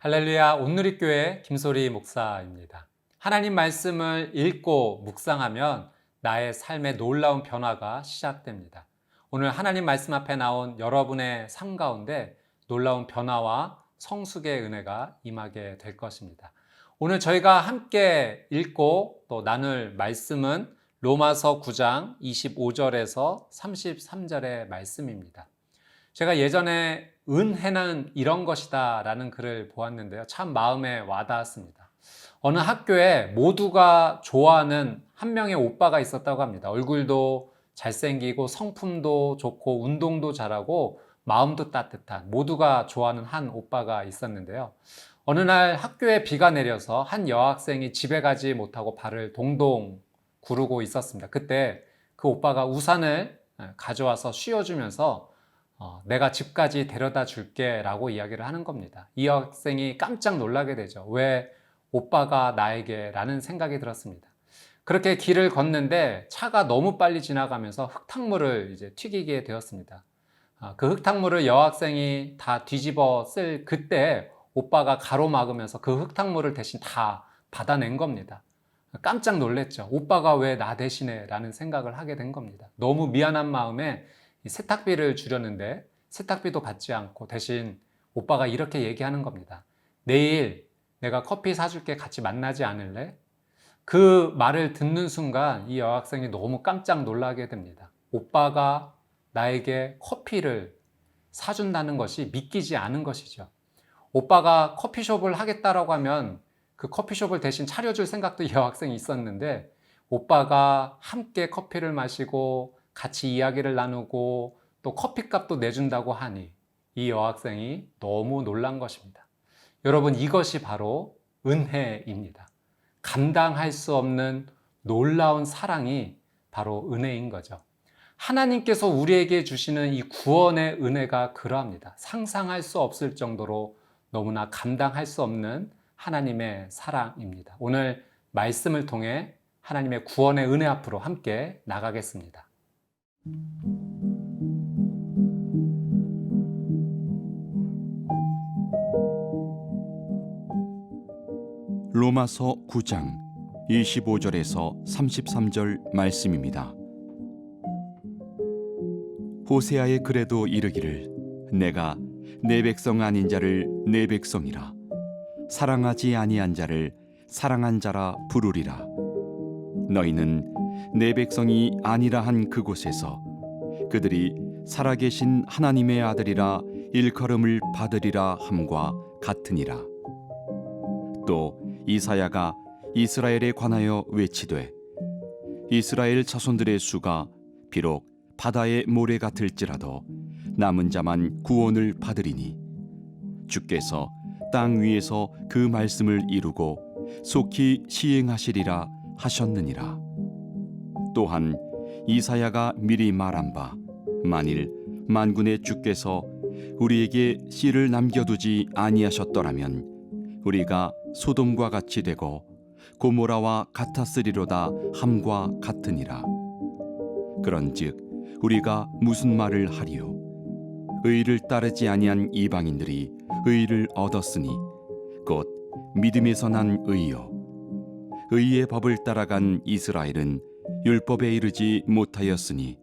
할렐루야, 온누리교회 김소리 목사입니다. 하나님 말씀을 읽고 묵상하면 나의 삶의 놀라운 변화가 시작됩니다. 오늘 하나님 말씀 앞에 나온 여러분의 삶 가운데 놀라운 변화와 성숙의 은혜가 임하게 될 것입니다. 오늘 저희가 함께 읽고 또 나눌 말씀은 로마서 9장 25절에서 33절의 말씀입니다. 제가 예전에 은혜는 이런 것이다 라는 글을 보았는데요. 참 마음에 와닿았습니다. 어느 학교에 모두가 좋아하는 한 명의 오빠가 있었다고 합니다. 얼굴도 잘생기고 성품도 좋고 운동도 잘하고 마음도 따뜻한 모두가 좋아하는 한 오빠가 있었는데요. 어느 날 학교에 비가 내려서 한 여학생이 집에 가지 못하고 발을 동동 구르고 있었습니다. 그때 그 오빠가 우산을 가져와서 씌워주면서 내가 집까지 데려다 줄게 라고 이야기를 하는 겁니다. 이 학생이 깜짝 놀라게 되죠. 왜 오빠가 나에게? 라는 생각이 들었습니다. 그렇게 길을 걷는데 차가 너무 빨리 지나가면서 흙탕물을 이제 튀기게 되었습니다. 그 흙탕물을 여학생이 다 뒤집어 쓸 그때 오빠가 가로막으면서 그 흙탕물을 대신 다 받아낸 겁니다. 깜짝 놀랐죠. 오빠가 왜 나 대신해? 라는 생각을 하게 된 겁니다. 너무 미안한 마음에 세탁비를 주려는데 세탁비도 받지 않고 대신 오빠가 이렇게 얘기하는 겁니다. 내일 내가 커피 사줄게, 같이 만나지 않을래? 그 말을 듣는 순간 이 여학생이 너무 깜짝 놀라게 됩니다. 오빠가 나에게 커피를 사준다는 것이 믿기지 않은 것이죠. 오빠가 커피숍을 하겠다라고 하면 그 커피숍을 대신 차려줄 생각도 이 여학생이 있었는데 오빠가 함께 커피를 마시고 같이 이야기를 나누고 또 커피값도 내준다고 하니 이 여학생이 너무 놀란 것입니다. 여러분, 이것이 바로 은혜입니다. 감당할 수 없는 놀라운 사랑이 바로 은혜인 거죠. 하나님께서 우리에게 주시는 이 구원의 은혜가 그러합니다. 상상할 수 없을 정도로 너무나 감당할 수 없는 하나님의 사랑입니다. 오늘 말씀을 통해 하나님의 구원의 은혜 앞으로 함께 나가겠습니다. 로마서 9장 25절에서 33절 말씀입니다. 호세아의 글에도 이르기를 내가 내 백성 아닌 자를 내 백성이라 사랑하지 아니한 자를 사랑한 자라 부르리라. 너희는 내 백성이 아니라 한 그곳에서 그들이 살아계신 하나님의 아들이라 일컬음을 받으리라 함과 같으니라. 또 이사야가 이스라엘에 관하여 외치되 이스라엘 자손들의 수가 비록 바다의 모래 같을지라도 남은 자만 구원을 받으리니 주께서 땅 위에서 그 말씀을 이루고 속히 시행하시리라 하셨느니라. 또한 이사야가 미리 말한 바 만일 만군의 주께서 우리에게 씨를 남겨두지 아니하셨더라면 우리가 소돔과 같이 되고 고모라와 같았으리로다 함과 같으니라. 그런즉 우리가 무슨 말을 하리요? 의를 따르지 아니한 이방인들이 의를 얻었으니 곧 믿음에서 난 의요. 의의 법을 따라간 이스라엘은 율법에 이르지 못하였으니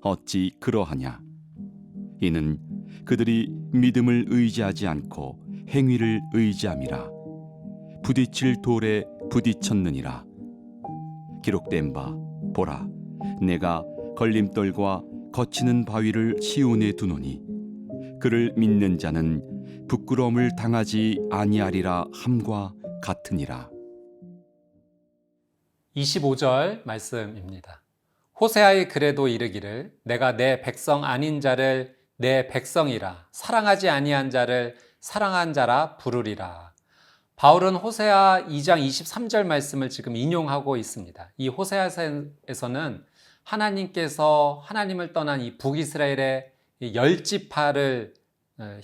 어찌 그러하냐? 이는 그들이 믿음을 의지하지 않고 행위를 의지함이라. 부딪힐 돌에 부딪혔느니라. 기록된 바 보라, 내가 걸림돌과 거치는 바위를 시온에 두노니 그를 믿는 자는 부끄러움을 당하지 아니하리라 함과 같으니라. 25절 말씀입니다. 호세아의 글에도 이르기를 내가 내 백성 아닌 자를 내 백성이라 사랑하지 아니한 자를 사랑한 자라 부르리라. 바울은 호세아 2장 23절 말씀을 지금 인용하고 있습니다. 이 호세아에서는 하나님께서 하나님을 떠난 이 북이스라엘의 열 지파를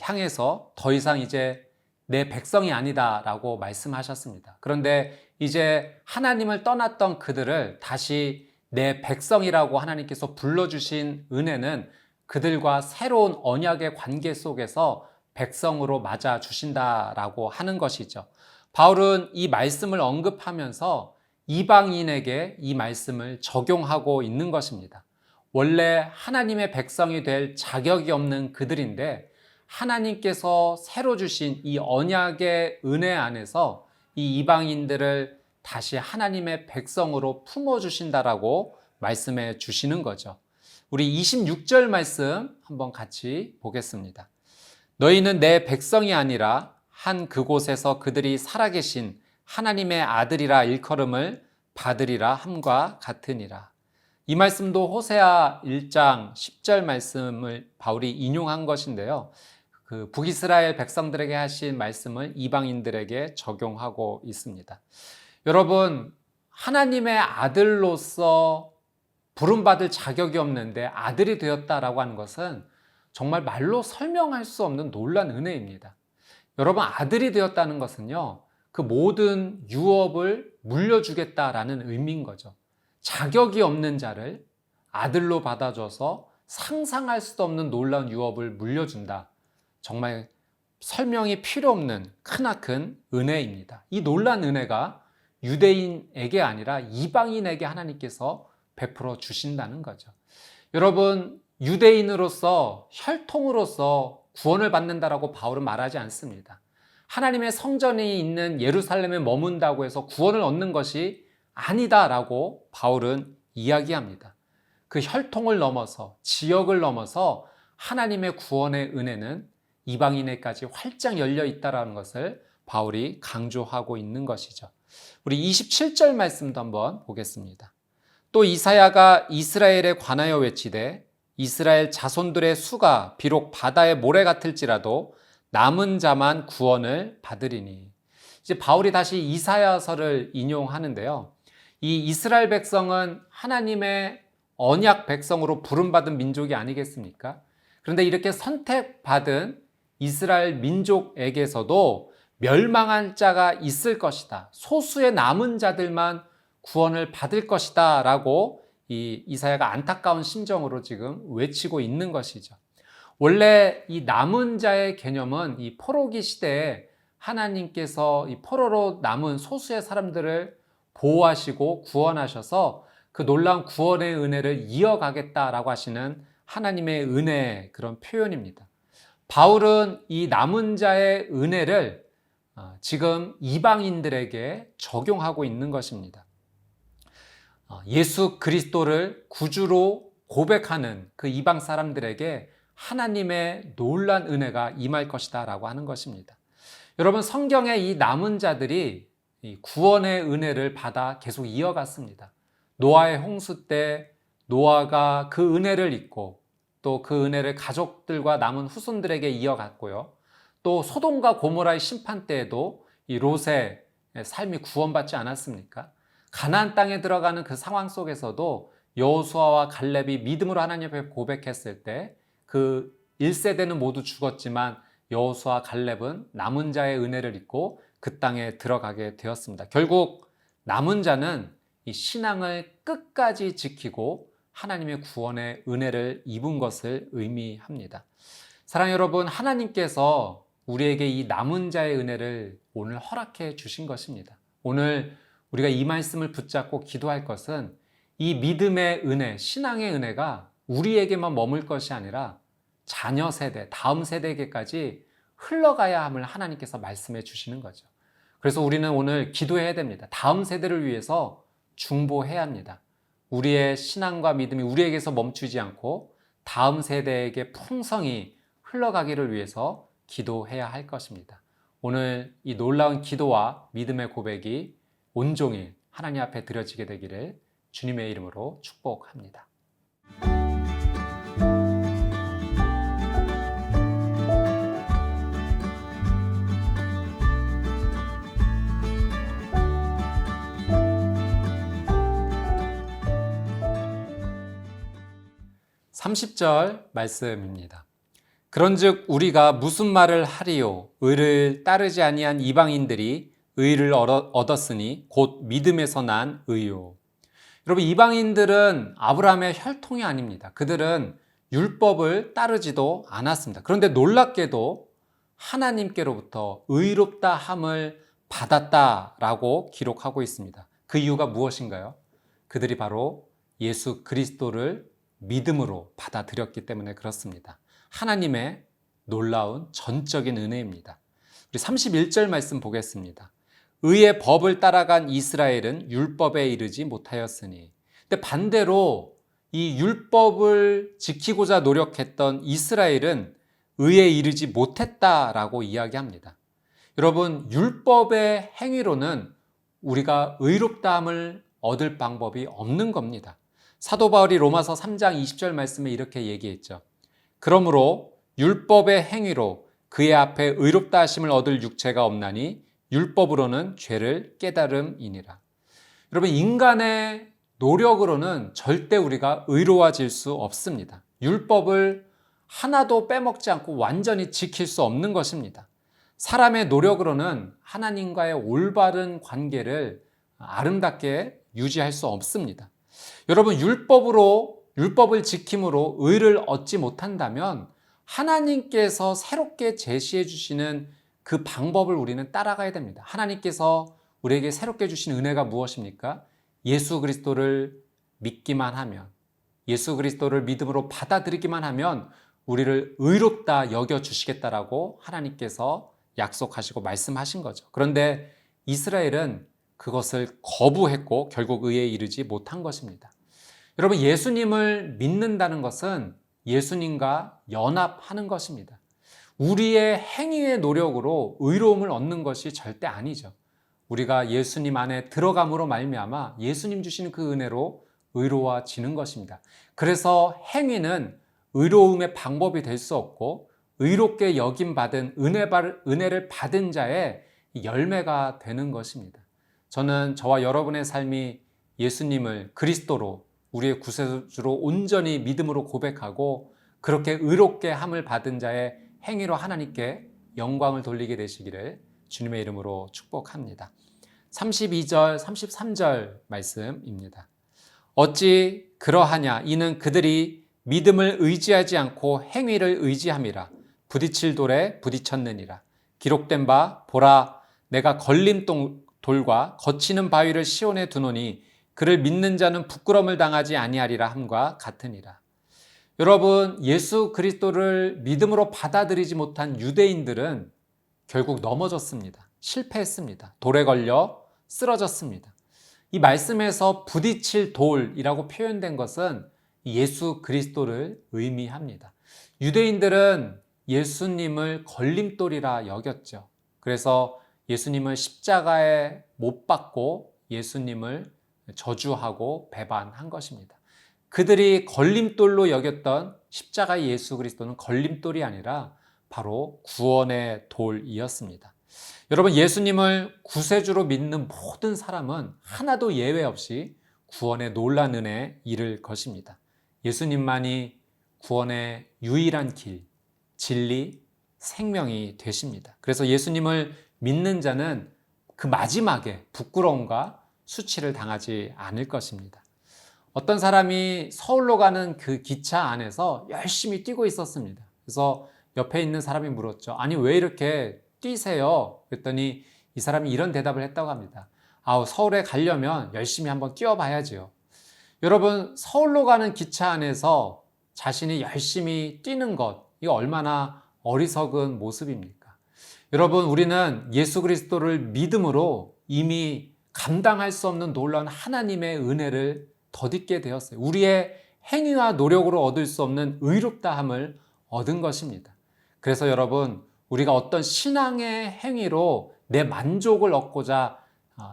향해서 더 이상 이제 내 백성이 아니다라고 말씀하셨습니다. 그런데 이제 하나님을 떠났던 그들을 다시 내 백성이라고 하나님께서 불러주신 은혜는 그들과 새로운 언약의 관계 속에서 백성으로 맞아 주신다라고 하는 것이죠. 바울은 이 말씀을 언급하면서 이방인에게 이 말씀을 적용하고 있는 것입니다. 원래 하나님의 백성이 될 자격이 없는 그들인데 하나님께서 새로 주신 이 언약의 은혜 안에서 이 이방인들을 다시 하나님의 백성으로 품어주신다라고 말씀해 주시는 거죠. 우리 26절 말씀 한번 같이 보겠습니다. 너희는 내 백성이 아니라 한 그곳에서 그들이 살아계신 하나님의 아들이라 일컬음을 받으리라 함과 같으니라. 이 말씀도 호세아 1장 10절 말씀을 바울이 인용한 것인데요. 그 북이스라엘 백성들에게 하신 말씀을 이방인들에게 적용하고 있습니다. 여러분, 하나님의 아들로서 부름받을 자격이 없는데 아들이 되었다라고 하는 것은 정말 말로 설명할 수 없는 놀라운 은혜입니다. 여러분, 아들이 되었다는 것은요, 그 모든 유업을 물려주겠다라는 의미인 거죠. 자격이 없는 자를 아들로 받아줘서 상상할 수도 없는 놀라운 유업을 물려준다. 정말 설명이 필요 없는 크나큰 은혜입니다. 이 놀라운 은혜가 유대인에게 아니라 이방인에게 하나님께서 베풀어 주신다는 거죠. 여러분, 유대인으로서 혈통으로서 구원을 받는다라고 바울은 말하지 않습니다. 하나님의 성전이 있는 예루살렘에 머문다고 해서 구원을 얻는 것이 아니다라고 바울은 이야기합니다. 그 혈통을 넘어서 지역을 넘어서 하나님의 구원의 은혜는 이방인에까지 활짝 열려 있다라는 것을 바울이 강조하고 있는 것이죠. 우리 27절 말씀도 한번 보겠습니다. 또 이사야가 이스라엘에 관하여 외치되 이스라엘 자손들의 수가 비록 바다의 모래 같을지라도 남은 자만 구원을 받으리니. 이제 바울이 다시 이사야서를 인용하는데요. 이 이스라엘 백성은 하나님의 언약 백성으로 부름받은 민족이 아니겠습니까? 그런데 이렇게 선택받은 이스라엘 민족에게서도 멸망한 자가 있을 것이다. 소수의 남은 자들만 구원을 받을 것이다 라고 이 이사야가 안타까운 심정으로 지금 외치고 있는 것이죠. 원래 이 남은 자의 개념은 이 포로기 시대에 하나님께서 이 포로로 남은 소수의 사람들을 보호하시고 구원하셔서 그 놀라운 구원의 은혜를 이어가겠다라고 하시는 하나님의 은혜의 그런 표현입니다. 바울은 이 남은 자의 은혜를 지금 이방인들에게 적용하고 있는 것입니다. 예수 그리스도를 구주로 고백하는 그 이방 사람들에게 하나님의 놀란 은혜가 임할 것이다 라고 하는 것입니다. 여러분, 성경에 이 남은 자들이 이 구원의 은혜를 받아 계속 이어갔습니다. 노아의 홍수 때 노아가 그 은혜를 잊고 또 그 은혜를 가족들과 남은 후손들에게 이어갔고요. 또 소돔과 고모라의 심판 때에도 이 롯의 삶이 구원받지 않았습니까? 가나안 땅에 들어가는 그 상황 속에서도 여호수아와 갈렙이 믿음으로 하나님 앞에 고백했을 때 그 1세대는 모두 죽었지만 여호수아 갈렙은 남은 자의 은혜를 입고 그 땅에 들어가게 되었습니다. 결국 남은 자는 이 신앙을 끝까지 지키고 하나님의 구원의 은혜를 입은 것을 의미합니다. 사랑하는 여러분, 하나님께서 우리에게 이 남은 자의 은혜를 오늘 허락해 주신 것입니다. 오늘 우리가 이 말씀을 붙잡고 기도할 것은 이 믿음의 은혜, 신앙의 은혜가 우리에게만 머물 것이 아니라 자녀 세대, 다음 세대에게까지 흘러가야 함을 하나님께서 말씀해 주시는 거죠. 그래서 우리는 오늘 기도해야 됩니다. 다음 세대를 위해서 중보해야 합니다. 우리의 신앙과 믿음이 우리에게서 멈추지 않고 다음 세대에게 풍성히 흘러가기를 위해서 기도해야 할 것입니다. 오늘 이 놀라운 기도와 믿음의 고백이 온종일 하나님 앞에 드려지게 되기를 주님의 이름으로 축복합니다. (30절) 말씀입니다. 그런즉 우리가 무슨 말을 하리요? 의를 따르지 아니한 이방인들이 의를 얻었으니 곧 믿음에서 난 의요. 여러분, 이방인들은 아브라함의 혈통이 아닙니다. 그들은 율법을 따르지도 않았습니다. 그런데 놀랍게도 하나님께로부터 의롭다 함을 받았다라고 기록하고 있습니다. 그 이유가 무엇인가요? 그들이 바로 예수 그리스도를 믿음으로 받아들였기 때문에 그렇습니다. 하나님의 놀라운 전적인 은혜입니다. 우리 31절 말씀 보겠습니다. 의의 법을 따라간 이스라엘은 율법에 이르지 못하였으니. 근데 반대로 이 율법을 지키고자 노력했던 이스라엘은 의에 이르지 못했다라고 이야기합니다. 여러분, 율법의 행위로는 우리가 의롭다함을 얻을 방법이 없는 겁니다. 사도 바울이 로마서 3장 20절 말씀에 이렇게 얘기했죠. 그러므로 율법의 행위로 그의 앞에 의롭다 하심을 얻을 육체가 없나니 율법으로는 죄를 깨달음이니라. 여러분, 인간의 노력으로는 절대 우리가 의로워질 수 없습니다. 율법을 하나도 빼먹지 않고 완전히 지킬 수 없는 것입니다. 사람의 노력으로는 하나님과의 올바른 관계를 아름답게 유지할 수 없습니다. 여러분, 율법을 지킴으로 의를 얻지 못한다면 하나님께서 새롭게 제시해 주시는 그 방법을 우리는 따라가야 됩니다. 하나님께서 우리에게 새롭게 주신 은혜가 무엇입니까? 예수 그리스도를 믿기만 하면, 예수 그리스도를 믿음으로 받아들이기만 하면 우리를 의롭다 여겨주시겠다라고 하나님께서 약속하시고 말씀하신 거죠. 그런데 이스라엘은 그것을 거부했고 결국 의에 이르지 못한 것입니다. 여러분, 예수님을 믿는다는 것은 예수님과 연합하는 것입니다. 우리의 행위의 노력으로 의로움을 얻는 것이 절대 아니죠. 우리가 예수님 안에 들어감으로 말미암아 예수님 주시는 그 은혜로 의로워지는 것입니다. 그래서 행위는 의로움의 방법이 될 수 없고 의롭게 여김받은 은혜를 받은 자의 열매가 되는 것입니다. 저는 저와 여러분의 삶이 예수님을 그리스도로 우리의 구세주로 온전히 믿음으로 고백하고 그렇게 의롭게 함을 받은 자의 행위로 하나님께 영광을 돌리게 되시기를 주님의 이름으로 축복합니다. 32절, 33절 말씀입니다. 어찌 그러하냐? 이는 그들이 믿음을 의지하지 않고 행위를 의지함이라. 부딪힐 돌에 부딪혔느니라. 기록된 바 보라, 내가 걸림돌과 거치는 바위를 시온에 두노니 그를 믿는 자는 부끄러움을 당하지 아니하리라 함과 같으니라. 여러분, 예수 그리스도를 믿음으로 받아들이지 못한 유대인들은 결국 넘어졌습니다. 실패했습니다. 돌에 걸려 쓰러졌습니다. 이 말씀에서 부딪힐 돌이라고 표현된 것은 예수 그리스도를 의미합니다. 유대인들은 예수님을 걸림돌이라 여겼죠. 그래서 예수님을 십자가에 못 박고 예수님을 저주하고 배반한 것입니다. 그들이 걸림돌로 여겼던 십자가의 예수 그리스도는 걸림돌이 아니라 바로 구원의 돌이었습니다. 여러분, 예수님을 구세주로 믿는 모든 사람은 하나도 예외 없이 구원의 놀란 은혜에 이를 것입니다. 예수님만이 구원의 유일한 길, 진리, 생명이 되십니다. 그래서 예수님을 믿는 자는 그 마지막에 부끄러움과 수치를 당하지 않을 것입니다. 어떤 사람이 서울로 가는 그 기차 안에서 열심히 뛰고 있었습니다. 그래서 옆에 있는 사람이 물었죠. 아니, 왜 이렇게 뛰세요? 그랬더니 이 사람이 이런 대답을 했다고 합니다. 서울에 가려면 열심히 한번 뛰어봐야지요. 여러분, 서울로 가는 기차 안에서 자신이 열심히 뛰는 것, 이거 얼마나 어리석은 모습입니까? 여러분, 우리는 예수 그리스도를 믿음으로 이미 감당할 수 없는 놀라운 하나님의 은혜를 덧입게 되었어요. 우리의 행위와 노력으로 얻을 수 없는 의롭다함을 얻은 것입니다. 그래서 여러분, 우리가 어떤 신앙의 행위로 내 만족을 얻고자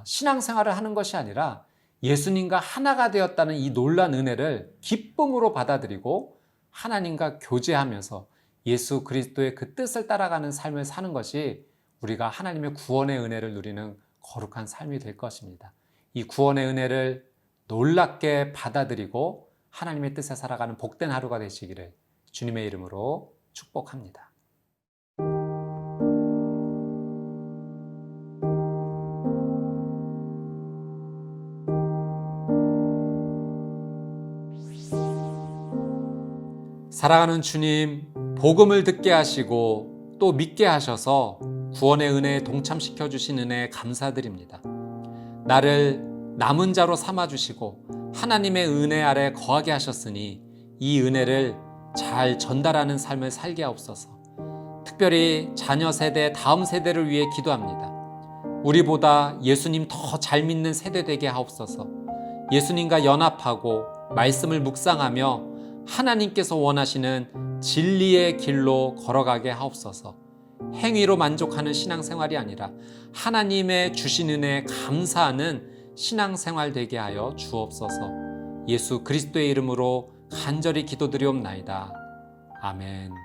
신앙생활을 하는 것이 아니라 예수님과 하나가 되었다는 이 놀란 은혜를 기쁨으로 받아들이고 하나님과 교제하면서 예수 그리스도의 그 뜻을 따라가는 삶을 사는 것이 우리가 하나님의 구원의 은혜를 누리는 거룩한 삶이 될 것입니다. 이 구원의 은혜를 놀랍게 받아들이고 하나님의 뜻에 살아가는 복된 하루가 되시기를 주님의 이름으로 축복합니다. 사랑하는 주님, 복음을 듣게 하시고 또 믿게 하셔서 구원의 은혜에 동참시켜 주신 은혜에 감사드립니다. 나를 남은 자로 삼아주시고 하나님의 은혜 아래 거하게 하셨으니 이 은혜를 잘 전달하는 삶을 살게 하옵소서. 특별히 자녀 세대, 다음 세대를 위해 기도합니다. 우리보다 예수님 더 잘 믿는 세대 되게 하옵소서. 예수님과 연합하고 말씀을 묵상하며 하나님께서 원하시는 진리의 길로 걸어가게 하옵소서. 행위로 만족하는 신앙생활이 아니라 하나님의 주신 은혜에 감사하는 신앙생활 되게 하여 주옵소서. 예수 그리스도의 이름으로 간절히 기도드리옵나이다. 아멘.